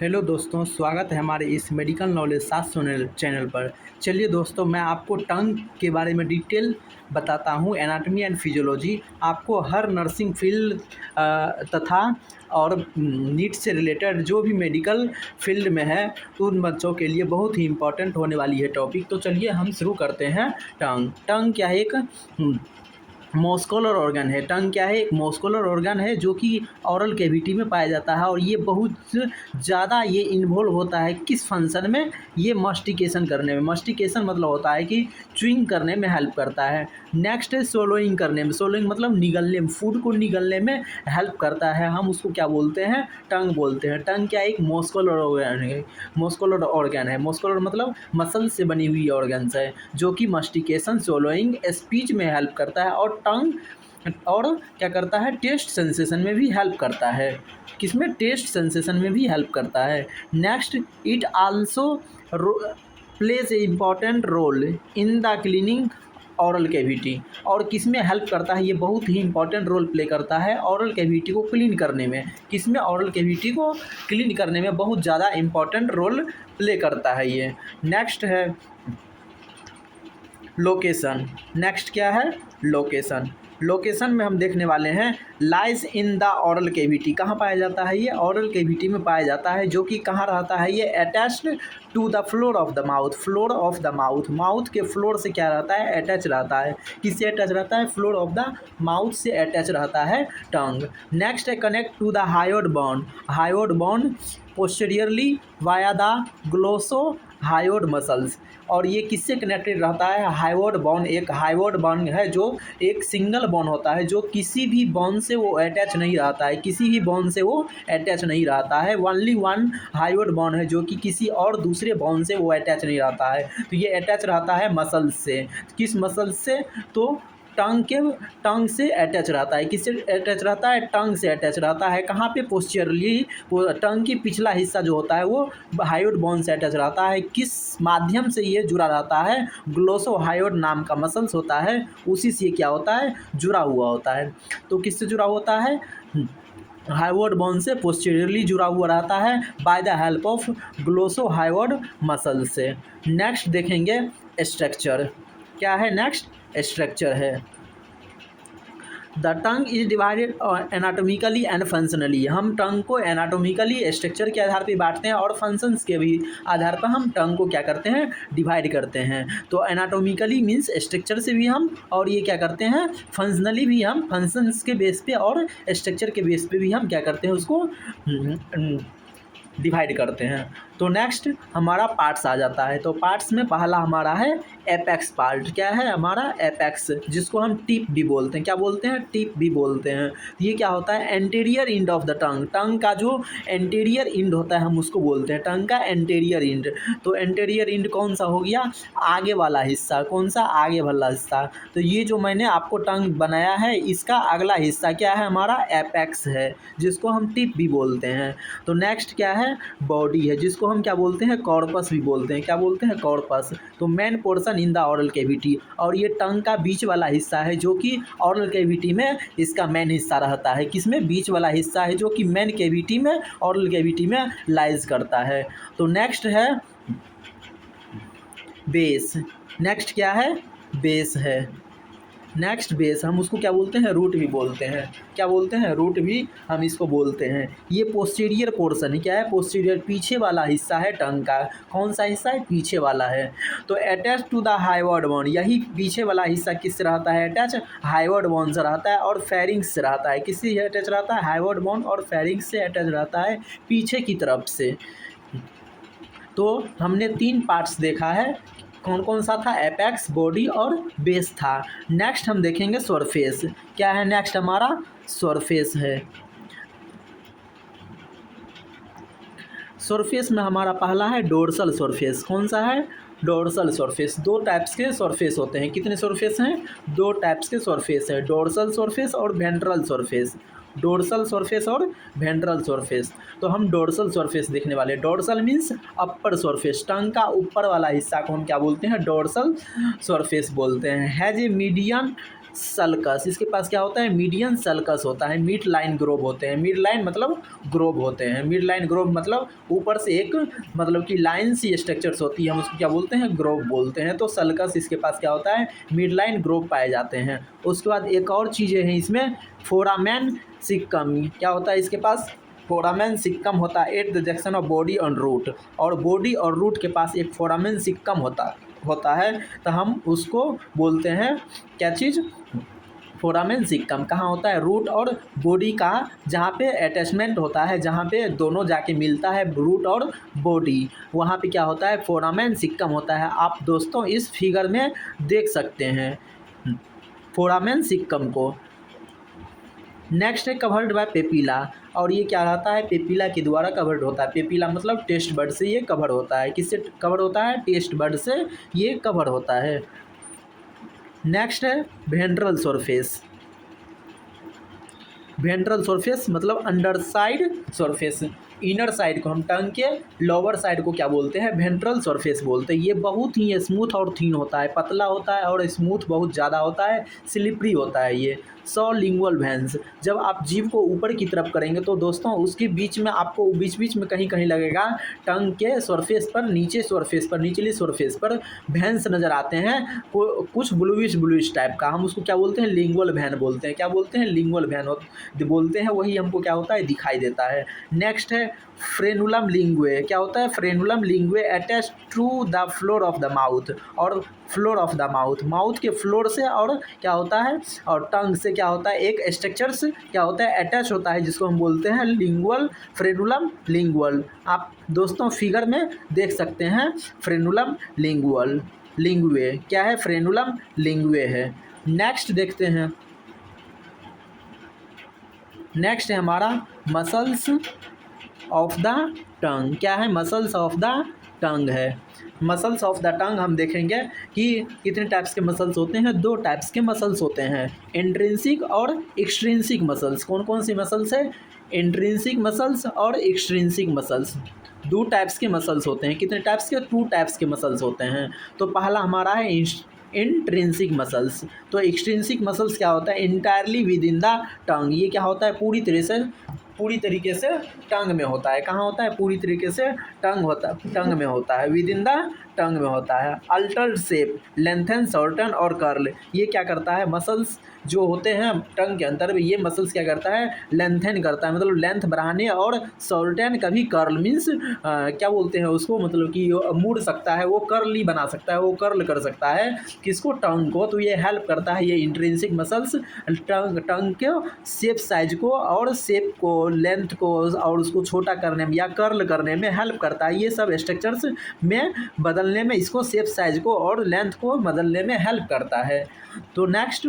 Hello दोस्तों, स्वागत है हमारे इस मेडिकल नॉलेज 700 चैनल पर। चलिए दोस्तों, मैं आपको टंग के बारे में डिटेल बताता हूँ। एनाटॉमी एंड फिजियोलॉजी आपको हर नर्सिंग फील्ड तथा और नीट से रिलेटेड जो भी मेडिकल फील्ड में है उन बच्चों के लिए बहुत ही इम्पोर्टेंट होने वाली है टॉपिक। तो चलिए हम शुरू करते हैं। टंग टंग क्या है? एक मस्कुलर ऑर्गन है। टंग क्या है? एक मस्कुलर ऑर्गन है जो कि ऑरल कैविटी में पाया जाता है और ये बहुत ज़्यादा ये इन्वॉल्व होता है किस फंक्शन में? ये मस्टिकेशन करने में। मस्टिकेशन मतलब होता है कि च्युइंग करने में हेल्प करता है। नेक्स्ट है सोलोइंग करने में। सोलोइंग मतलब निगलने में, फूड को निगलने में हेल्प करता है। हम उसको क्या बोलते हैं? टंग बोलते हैं। टंग क्या एक मस्कुलर ऑर्गन है। मस्कुलर ऑर्गन है। मस्कुलर मतलब मसल से बनी हुई ऑर्गन्स है जो कि मस्टिकेशन, सोलोइंग, स्पीच में हेल्प करता है। और टंग और क्या करता है? टेस्ट सेंसेशन में भी हेल्प करता है। किसमें? टेस्ट सेंसेशन में भी हेल्प करता है। Next, it also plays a important role in the cleaning oral cavity. और किस में हेल्प करता है? ये बहुत ही इंपॉर्टेंट रोल प्ले करता है ऑरल कैविटी को क्लीन करने में। किस में? ऑरल कैविटी को क्लीन करने में बहुत ज़्यादा इंपॉर्टेंट रोल प्ले करता है ये। नेक्स्ट है लोकेशन। नेक्स्ट क्या है? लोकेशन। लोकेशन में हम देखने वाले हैं lies in the oral cavity. कहाँ पाया जाता है? ये ऑरल कैविटी में पाया जाता है, जो कि कहाँ रहता है? ये attached to the floor of the mouth. Floor of the mouth, mouth के फ्लोर से क्या रहता है? अटैच रहता है। किससे अटैच रहता है? फ्लोर ऑफ द माउथ से अटैच रहता है टंग। नेक्स्ट है connect to the hyoid bone. Hyoid bone posteriorly via the glosso hyoid muscles. और ये किससे कनेक्टेड रहता है? Hyoid bone. एक हाइवोड बोन है जो एक सिंगल बोन होता है, जो किसी भी बोन से वो अटैच नहीं रहता है। किसी भी बोन से वो अटैच नहीं रहता है। ओनली वन हाइवोड बोन है जो कि किसी और दूसरे बोन से वो अटैच नहीं रहता है। तो ये अटैच रहता है मसल्स से। किस मसल्स से? तो टंग से अटैच रहता है। किससे अटैच रहता है? टंग से अटैच रहता है। कहाँ पे? पोस्टीरियरली। वो टंग की पिछला हिस्सा जो होता है वो हायोड बोन से अटैच रहता है। किस माध्यम से ये जुड़ा रहता है? ग्लोसोहायोड नाम का मसल्स होता है, उसी से क्या होता है? जुड़ा हुआ होता है। तो किससे जुड़ा होता है? हाइवोड बोन से पोस्टीरियरली जुड़ा हुआ रहता है by the help of glossohyoid muscle से। नेक्स्ट देखेंगे स्ट्रक्चर। क्या है? नेक्स्ट स्ट्रक्चर है the tongue is divided anatomically and functionally. हम टंग को एनाटोमिकली स्ट्रक्चर के आधार पर बांटते हैं और फंक्शंस के भी आधार पर हम टंग को क्या करते हैं? डिवाइड करते हैं। तो एनाटोमिकली मीन्स स्ट्रक्चर से भी हम, और ये क्या करते हैं? फंक्शनली भी हम, फंक्शंस के बेस पे और स्ट्रक्चर के बेस पे भी हम क्या करते हैं? उसको डिवाइड करते हैं। तो नेक्स्ट हमारा पार्ट्स आ जाता है। तो पार्ट्स में पहला हमारा है एपेक्स पार्ट। क्या है हमारा? एपेक्स, जिसको हम टिप भी बोलते हैं। क्या बोलते हैं? टिप भी बोलते हैं। ये क्या होता है? Anterior end of the tongue. Tongue का जो एंटीरियर इंड होता है हम उसको बोलते हैं टंग का एंटीरियर इंड। तो एंटीरियर इंड कौन सा हो गया? आगे वाला हिस्सा। कौन सा? आगे वाला हिस्सा। तो ये जो मैंने आपको टंग बनाया है इसका अगला हिस्सा क्या है? हमारा एपेक्स है, जिसको हम टिप भी बोलते हैं। तो नेक्स्ट क्या है? बॉडी है, जिसको हम क्या बोलते हैं? कॉर्पस भी बोलते हैं। क्या बोलते हैं? कॉर्पस। तो main portion in the oral cavity. और ये टंग का बीच वाला हिस्सा है जो कि ऑरल कैविटी में इसका मेन हिस्सा रहता है। किसमें? बीच वाला हिस्सा है जो कि मेन कैविटी में, ऑरल कैविटी में लाइज करता है। तो नेक्स्ट है बेस। नेक्स्ट क्या है? बेस है। नेक्स्ट बेस, हम उसको क्या बोलते हैं? रूट भी बोलते हैं। क्या बोलते हैं? रूट भी हम इसको बोलते हैं। ये पोस्टीरियर पोर्शन है। क्या है? पोस्टीरियर, पीछे वाला हिस्सा है टंग का। कौन सा हिस्सा है? पीछे वाला है। तो अटैच टू द हाइवोड बोन, यही पीछे वाला हिस्सा किससे रहता है? अटैच हाइवोड बोन से रहता है और फेरिंग्स से रहता है। किससे अटैच रहता है? हाइवोड बोन और फेरिंग्स से अटैच रहता है पीछे की तरफ से। तो हमने 3 पार्ट्स देखा है। कौन कौन सा था? एपेक्स, बॉडी और बेस था। नेक्स्ट हम देखेंगे सरफेस। क्या है नेक्स्ट? हमारा सरफेस है। सरफेस में हमारा पहला है डोर्सल सरफेस। कौन सा है? Dorsal surface. 2 टाइप्स के सरफेस होते हैं। कितने सरफेस हैं? 2 टाइप्स के सरफेस है, डोर्सल सरफेस और वेंट्रल सरफेस। डोर्सल सरफेस और वेंट्रल सरफेस। तो हम डोर्सल सरफेस देखने वाले। डोर्सल मीन्स अपर सरफेस, टंग का ऊपर वाला हिस्सा को हम क्या बोलते हैं? डोर्सल सरफेस बोलते हैं। हैज ए मीडियन सल्कस, इसके पास क्या होता है मीडियन सल्कस होता है। मिड लाइन ग्रोव होते हैं, मिड लाइन मतलब ग्रोव होते हैं, मिड लाइन ग्रोव मतलब ऊपर से एक मतलब कि लाइन सी स्ट्रक्चर्स होती है, हम उसको क्या बोलते हैं ग्रोव बोलते हैं। तो सल्कस इसके पास क्या होता है मिड लाइन ग्रोव पाए जाते हैं। उसके बाद एक और चीज़ें हैं इसमें, फोरामेन सिक्कम, क्या होता है इसके पास फोरामेन सिक्कम होता है at the junction of body और रूट, और बॉडी और रूट के पास एक फोरामेन सिक्कम होता है, तो हम उसको बोलते हैं क्या चीज़ फोरामेन सिक्कम। कहाँ होता है रूट और बॉडी का, जहाँ पे अटैचमेंट होता है, जहाँ पे दोनों जाके मिलता है रूट और बॉडी, वहाँ पे क्या होता है फोरामेन सिक्कम होता है। आप दोस्तों इस फिगर में देख सकते हैं फोरामेन सिक्कम को। नेक्स्ट है कवर्ड बाय पेपिला, और ये क्या रहता है पेपिला के द्वारा कवर्ड होता है। पेपिला मतलब टेस्ट बर्ड से ये कवर होता है, किससे कवर होता है टेस्ट बर्ड से ये कवर होता है। नेक्स्ट है वेंट्रल सरफेस, वेंट्रल सरफेस मतलब under side surface, inner side को हम टंग के लोअर साइड को क्या बोलते हैं वेंट्रल सरफेस बोलते हैं। ये बहुत ही स्मूथ और थीन होता है, पतला होता है और स्मूथ बहुत ज़्यादा होता है, स्लिपरी होता है ये। सबलिंगुअल वेन्स, जब आप जीभ को ऊपर की तरफ करेंगे तो दोस्तों उसके बीच में आपको बीच बीच में कहीं कहीं लगेगा टंग के सरफेस पर, नीचे सरफेस पर, निचली सरफेस पर वेन्स नज़र आते हैं कुछ ब्लूइश टाइप का, हम उसको क्या बोलते हैं लिंगुअल वैन बोलते हैं। क्या बोलते हैं लिंगुअल वैन बोलते हैं, वही हमको क्या होता है दिखाई देता है। नेक्स्ट है फ्रेनुलम लिंगुए, क्या होता है frenulum linguae attach to the floor of the mouth, और floor of the mouth, mouth के फ्लोर से और क्या होता है और टंग से क्या होता है एक स्ट्रक्चर से क्या होता है अटैच होता है, जिसको हम बोलते हैं लिंगुअल, फ्रेनुलम लिंगुअल। आप दोस्तों फिगर में देख सकते हैं फ्रेनुलम लिंगुअल, लिंगुए क्या है फ्रेनुलम लिंगुए है। नेक्स्ट देखते हैं, नेक्स्ट है हमारा मसल्स ऑफ द टंग, क्या है मसल्स ऑफ द टंग है। मसल्स ऑफ द टंग हम देखेंगे कि कितने टाइप्स के मसल्स होते हैं, दो टाइप्स के मसल्स होते हैं, इंट्रिंसिक और एक्सट्रिंसिक मसल्स। कौन कौन सी मसल्स है इंट्रिंसिक मसल्स और एक्सट्रिंसिक मसल्स, दो टाइप्स के मसल्स होते हैं। कितने टाइप्स के टू टाइप्स के मसल्स होते हैं। तो पहला हमारा है इंट्रिंसिक मसल्स। तो एक्सट्रिंसिक मसल्स क्या होता है entirely with in the tongue, ये क्या होता है पूरी तरीके से टंग में होता है। कहाँ होता है पूरी तरीके से टंग में होता है, विद इन द टंग में होता है। अल्टर्ड शेप, लेंथन, शॉर्टन और कर्ल, ये क्या करता है मसल्स जो होते हैं टंग के अंदर ये मसल्स क्या करता है लेंथन करता है, मतलब लेंथ बढ़ाने, और शॉर्टन कभी कर्ल मीन्स क्या बोलते हैं उसको मतलब कि मुड़ सकता है, वो कर्ली बना सकता है, वो कर्ल कर सकता है किसको टंग को। तो ये हेल्प करता है ये इंट्रिंसिक मसल्स टंग के शेप साइज को और शेप को लेंथ को और उसको छोटा करने में या कर्ल करने में हेल्प करता है। ये सब स्ट्रक्चर्स में बदलने में इसको शेप साइज को और लेंथ को बदलने में हेल्प करता है। तो नेक्स्ट